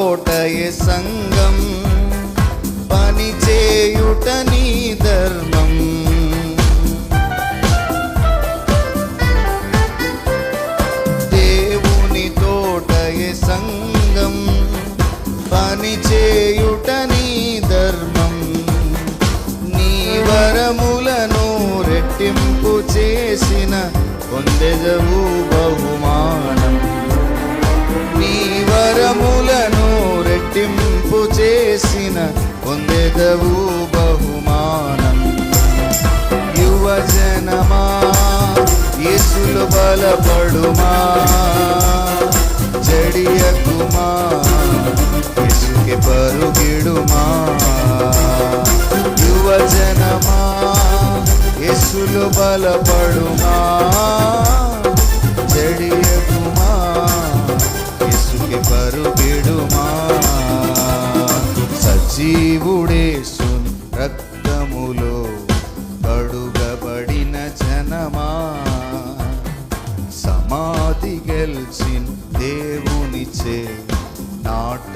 తోటయే సంగం, పని చేయుట నీ ధర్మం. దేవుని తోటయే సంగం, పని చేయుట నీ ధర్మం. నీ వరములను రెట్టింపు చేసిన పొందెదవు బహుమానం. నీ వరములను రెట్టింపు చేసిన పొందెదవు బహుమానం. యువజనమా యేసులో బలపడుమా, జడియకుమా యేసుకే పరుగిడుమా. యువజనమా యేసులో బలపడుమా, జడియకుమా యేసుకే పరుగిడుమా. సజీవుడేసు రక్తములో కడుగబడిన జనమా, సమాధి గెల్చిన దేవునిచే నాట